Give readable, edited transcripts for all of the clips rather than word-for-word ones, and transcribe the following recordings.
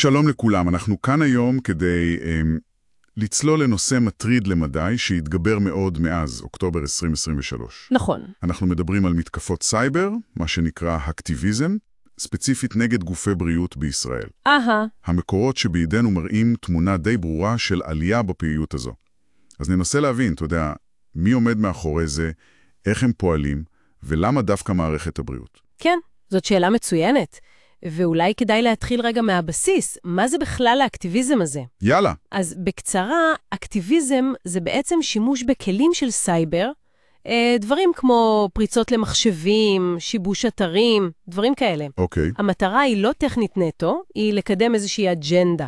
שלום לכולם, אנחנו כאן היום כדי לצלול לנושא מטריד למדי שהתגבר מאוד מאז אוקטובר 2023. נכון. אנחנו מדברים על מתקפות סייבר, מה שנקרא אקטיביזם, ספציפית נגד גופי בריאות בישראל. המקורות שבידינו מראים תמונה די ברורה של עלייה בפעילות הזו. אז ננסה להבין, אתה יודע, מי עומד מאחורי זה, איך הם פועלים, ולמה דווקא מערכת הבריאות. כן, זאת שאלה מצוינת. ואולי כדאי להתחיל רגע מהבסיס. מה זה בכלל האקטיביזם הזה? יאללה. אז בקצרה, אקטיביזם זה בעצם שימוש בכלים של סייבר, דברים כמו פריצות למחשבים, שיבוש אתרים, דברים כאלה. אוקיי. המטרה היא לא טכנית נטו, היא לקדם איזושהי אג'נדה.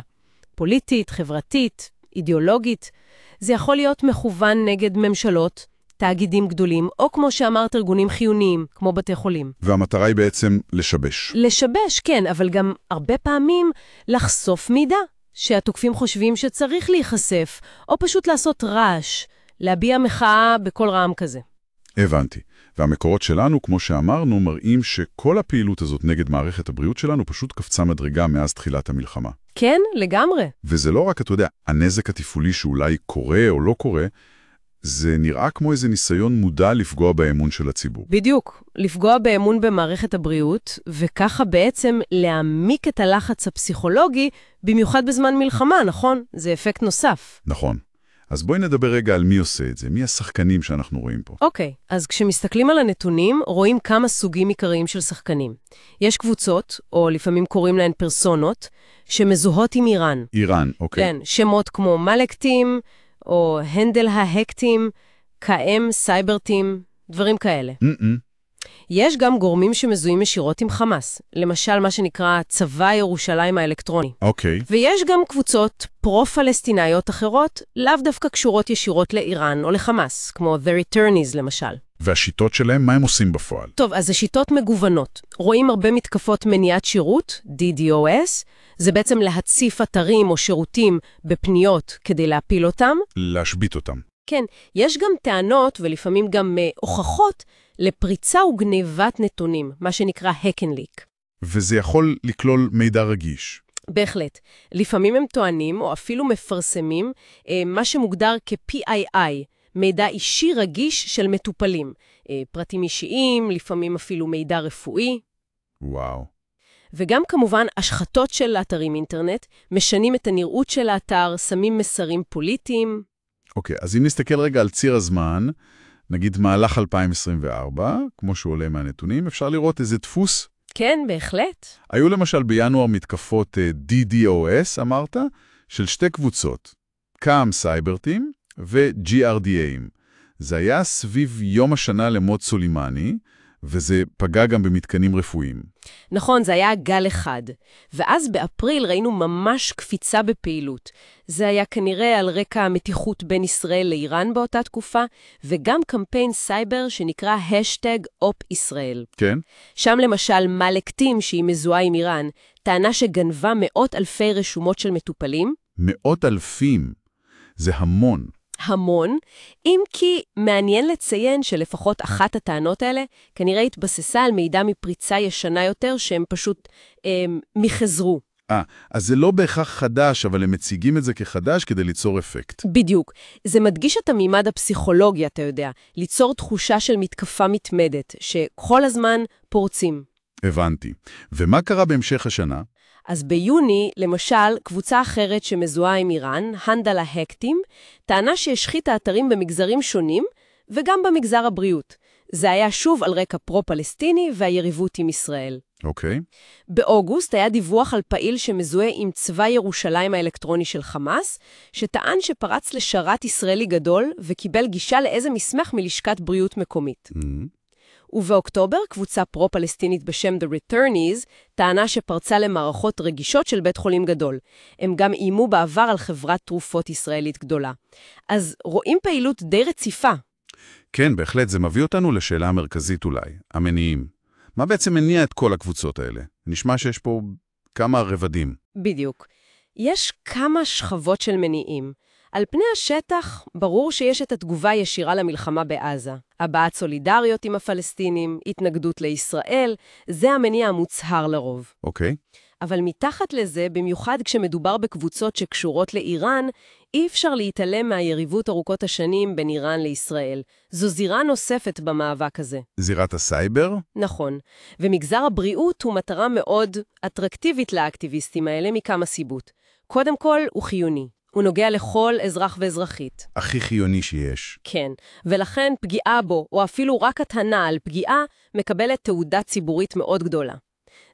פוליטית, חברתית, אידיאולוגית. זה יכול להיות מכוון נגד ממשלות, תאגידים גדולים, או כמו שאמרת, ארגונים חיוניים, כמו בתי חולים. והמטרה היא בעצם לשבש. לשבש, כן, אבל גם הרבה פעמים לחשוף מידע, שהתוקפים חושבים שצריך להיחשף, או פשוט לעשות רעש, להביע מחאה בכל רעם כזה. הבנתי. והמקורות שלנו, כמו שאמרנו, מראים שכל הפעילות הזאת נגד מערכת הבריאות שלנו פשוט קפצה מדרגה מאז תחילת המלחמה. כן, לגמרי. וזה לא רק, אתה יודע, הנזק התפעולי שאולי קורה או לא קורה, זה נראה כמו איזה ניסיון מודע לפגוע באמון של הציבור. בדיוק, לפגוע באמון במערכת הבריאות, וככה בעצם להעמיק את הלחץ הפסיכולוגי, במיוחד בזמן מלחמה, נכון? זה אפקט נוסף. נכון. אז בואי נדבר רגע על מי עושה את זה, מי השחקנים שאנחנו רואים פה. אוקיי, אז כשמסתכלים על הנתונים, רואים כמה סוגים עיקריים של שחקנים. יש קבוצות, או לפעמים קוראים להן פרסונות, שמזוהות עם איראן. איראן, אוקיי. כן, שמות כמו מלקטים, או הנדל ההקטים, קאם סייברטים, דברים כאלה. יש גם גורמים שמזוהים ישירות עם חמאס, למשל מה שנקרא צבא ירושלים האלקטרוני. אוקיי. ויש גם קבוצות פרו-פלסטינאיות אחרות, לאו דווקא קשורות ישירות לאיראן או לחמאס, כמו The Returnees למשל. והשיטות שלהם, מה הם עושים בפועל? טוב, אז השיטות מגוונות. רואים הרבה מתקפות מניעת שירות, DDoS, זה בעצם להציף אתרים או שירותים בפניות כדי להפיל אותם. להשבית אותם. כן, יש גם טענות ולפעמים גם הוכחות לפריצה וגניבת נתונים, מה שנקרא hack and leak. וזה יכול לכלול מידע רגיש. בהחלט. לפעמים הם טוענים או אפילו מפרסמים מה שמוגדר כ-PII, מידע אישי רגיש של מטופלים. פרטים אישיים, לפעמים אפילו מידע רפואי. וואו. וגם כמובן השחתות של אתרים אינטרנט, משנים את הנראות של האתר, שמים מסרים פוליטיים. אוקיי, אז אם נסתכל רגע על ציר הזמן, נגיד מהלך 2024, כמו שהוא עולה מהנתונים, אפשר לראות איזה דפוס. כן, בהחלט. היו למשל בינואר מתקפות DDoS, אמרת, של שתי קבוצות, קאם סייברטים ו-GRDAים. זה היה סביב יום השנה למות סולימני, וזה פגע גם במתקנים רפואיים. נכון, זה היה גל אחד. ואז באפריל ראינו ממש קפיצה בפעילות. זה היה כנראה על רקע המתיחות בין ישראל לאיראן באותה תקופה, וגם קמפיין סייבר שנקרא #OpIsrael. כן. שם למשל מלקטים, שהיא מזוהה עם איראן, טענה שגנבה מאות אלפי רשומות של מטופלים. מאות אלפים. זה המון. המון, אם כי מעניין לציין שלפחות אחת הטענות האלה כנראה התבססה על מידע מפריצה ישנה יותר שהם פשוט מחזרו. אז זה לא בהכרח חדש, אבל הם מציגים את זה כחדש כדי ליצור אפקט. בדיוק. זה מדגיש את המימד הפסיכולוגי, אתה יודע, ליצור תחושה של מתקפה מתמדת, שכל הזמן פורצים. הבנתי. ומה קרה בהמשך השנה? אז ביוני, למשל, קבוצה אחרת שמזוהה עם איראן, הנדל ההקטים, טענה שהשחיתה אתרים במגזרים שונים, וגם במגזר הבריאות. זה היה שוב על רקע פרו-פלסטיני והיריבות עם ישראל. אוקיי. באוגוסט היה דיווח על פעיל שמזוהה עם צבא ירושלים האלקטרוני של חמאס, שטען שפרץ לשרת ישראלי גדול וקיבל גישה לאיזה מסמך מלשכת בריאות מקומית. ובאוקטובר, קבוצה פרו-פלסטינית בשם The Returnees טענה שפרצה למערכות רגישות של בית חולים גדול. הם גם איימו בעבר על חברת תרופות ישראלית גדולה. אז רואים פעילות די רציפה. כן, בהחלט, זה מביא אותנו לשאלה המרכזית אולי, המניעים. מה בעצם מניע את כל הקבוצות האלה? נשמע שיש פה כמה רבדים. בדיוק. יש כמה שכבות של מניעים. על פני השטח, ברור שיש את התגובה הישירה למלחמה בעזה. הבעת סולידריות עם הפלסטינים, התנגדות לישראל, זה המניע המוצהר לרוב. אוקיי. אבל מתחת לזה, במיוחד כשמדובר בקבוצות שקשורות לאיראן, אי אפשר להתעלם מהיריבות ארוכות השנים בין איראן לישראל. זו זירה נוספת במאבק הזה. זירת הסייבר? נכון. ומגזר הבריאות הוא מטרה מאוד אטרקטיבית לאקטיביסטים האלה מכמה סיבות. קודם כל, הוא חיוני. הוא נוגע לכל אזרח ואזרחית. הכי חיוני שיש. כן, ולכן פגיעה בו, או אפילו רק הטענה על פגיעה, מקבלת תעודה ציבורית מאוד גדולה.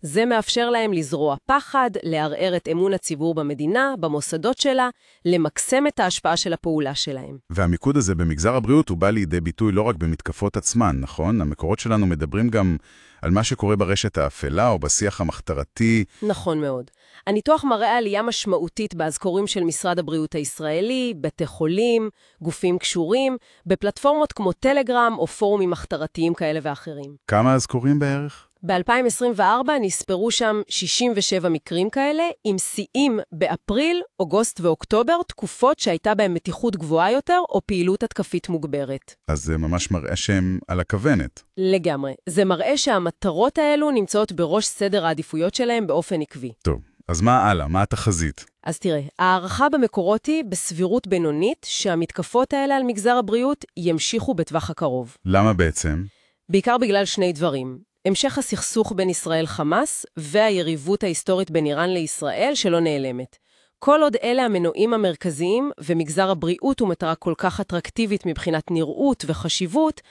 זה מאפשר להם לזרוע פחד, לערער את אמון הציבור במדינה, במוסדות שלה, למקסם את ההשפעה של הפעולה שלהם. והמיקוד הזה במגזר הבריאות הוא בא לידי ביטוי לא רק במתקפות עצמן, נכון? המקורות שלנו מדברים גם על מה שקורה ברשת האפלה או בשיח המחתרתי. נכון מאוד. הניתוח מראה עלייה משמעותית באזכורים של משרד הבריאות הישראלי, בתי חולים, גופים קשורים, בפלטפורמות כמו טלגרם או פורומים מחתרתיים כאלה ואחרים. כמה אזכורים בערך? ב-2024 נספרו שם 67 מקרים כאלה, עם שיאים באפריל, אוגוסט ואוקטובר, תקופות שהייתה בהם מתיחות גבוהה יותר או פעילות התקפית מוגברת. אז זה ממש מראה שהם על הכוונת. לגמרי. זה מראה שהמטרות האלו נמצאות בראש סדר העדיפויות שלהם באופן עקבי. טוב, אז מה הלאה? מה התחזית? אז תראה, הערכה במקורות היא בסבירות בינונית שהמתקפות האלה על מגזר הבריאות ימשיכו בטווח הקרוב. למה בעצם? בעיקר בגלל שני דברים. המשך הסכסוך בין ישראל חמאס והיריבות ההיסטורית בין איראן לישראל שלא נעלמת. כל עוד אלה המנועים המרכזיים ומגזר הבריאות הוא מטרה כל כך אטרקטיבית מבחינת נראות וחשיבות,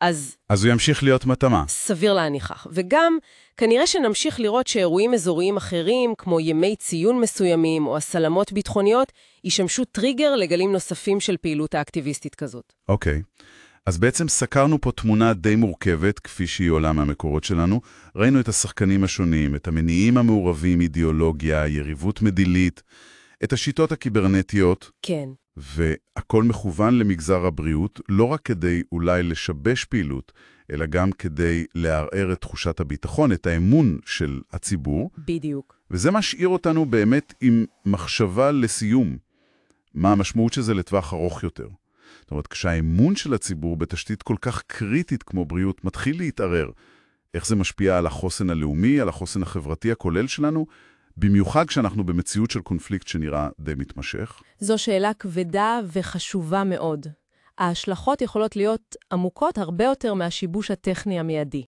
אז הוא ימשיך להיות מתאמה. סביר להניח. וגם כנראה שנמשיך לראות שאירועים אזוריים אחרים, כמו ימי ציון מסוימים או הסלמות ביטחוניות, ישמשו טריגר לגלים נוספים של פעילות האקטיביסטית כזאת. אוקיי. אז בעצם סקרנו פה תמונה די מורכבת, כפי שהיא עולה מהמקורות שלנו. ראינו את השחקנים השונים, את המניעים המעורבים, אידיאולוגיה, יריבות מדילית, את השיטות הקיברנטיות. כן. והכל מכוון למגזר הבריאות, לא רק כדי אולי לשבש פעילות, אלא גם כדי לערער את תחושת הביטחון, את האמון של הציבור. בדיוק. וזה משאיר אותנו באמת עם מחשבה לסיום. מה המשמעות שזה לטווח ארוך יותר? זאת אומרת, כשהאמון של הציבור בתשתית כל כך קריטית כמו בריאות מתחיל להתערער, איך זה משפיע על החוסן הלאומי, על החוסן החברתי הכולל שלנו, במיוחד כשאנחנו במציאות של קונפליקט שנראה די מתמשך? זו שאלה כבדה וחשובה מאוד. ההשלכות יכולות להיות עמוקות הרבה יותר מהשיבוש הטכני המיידי.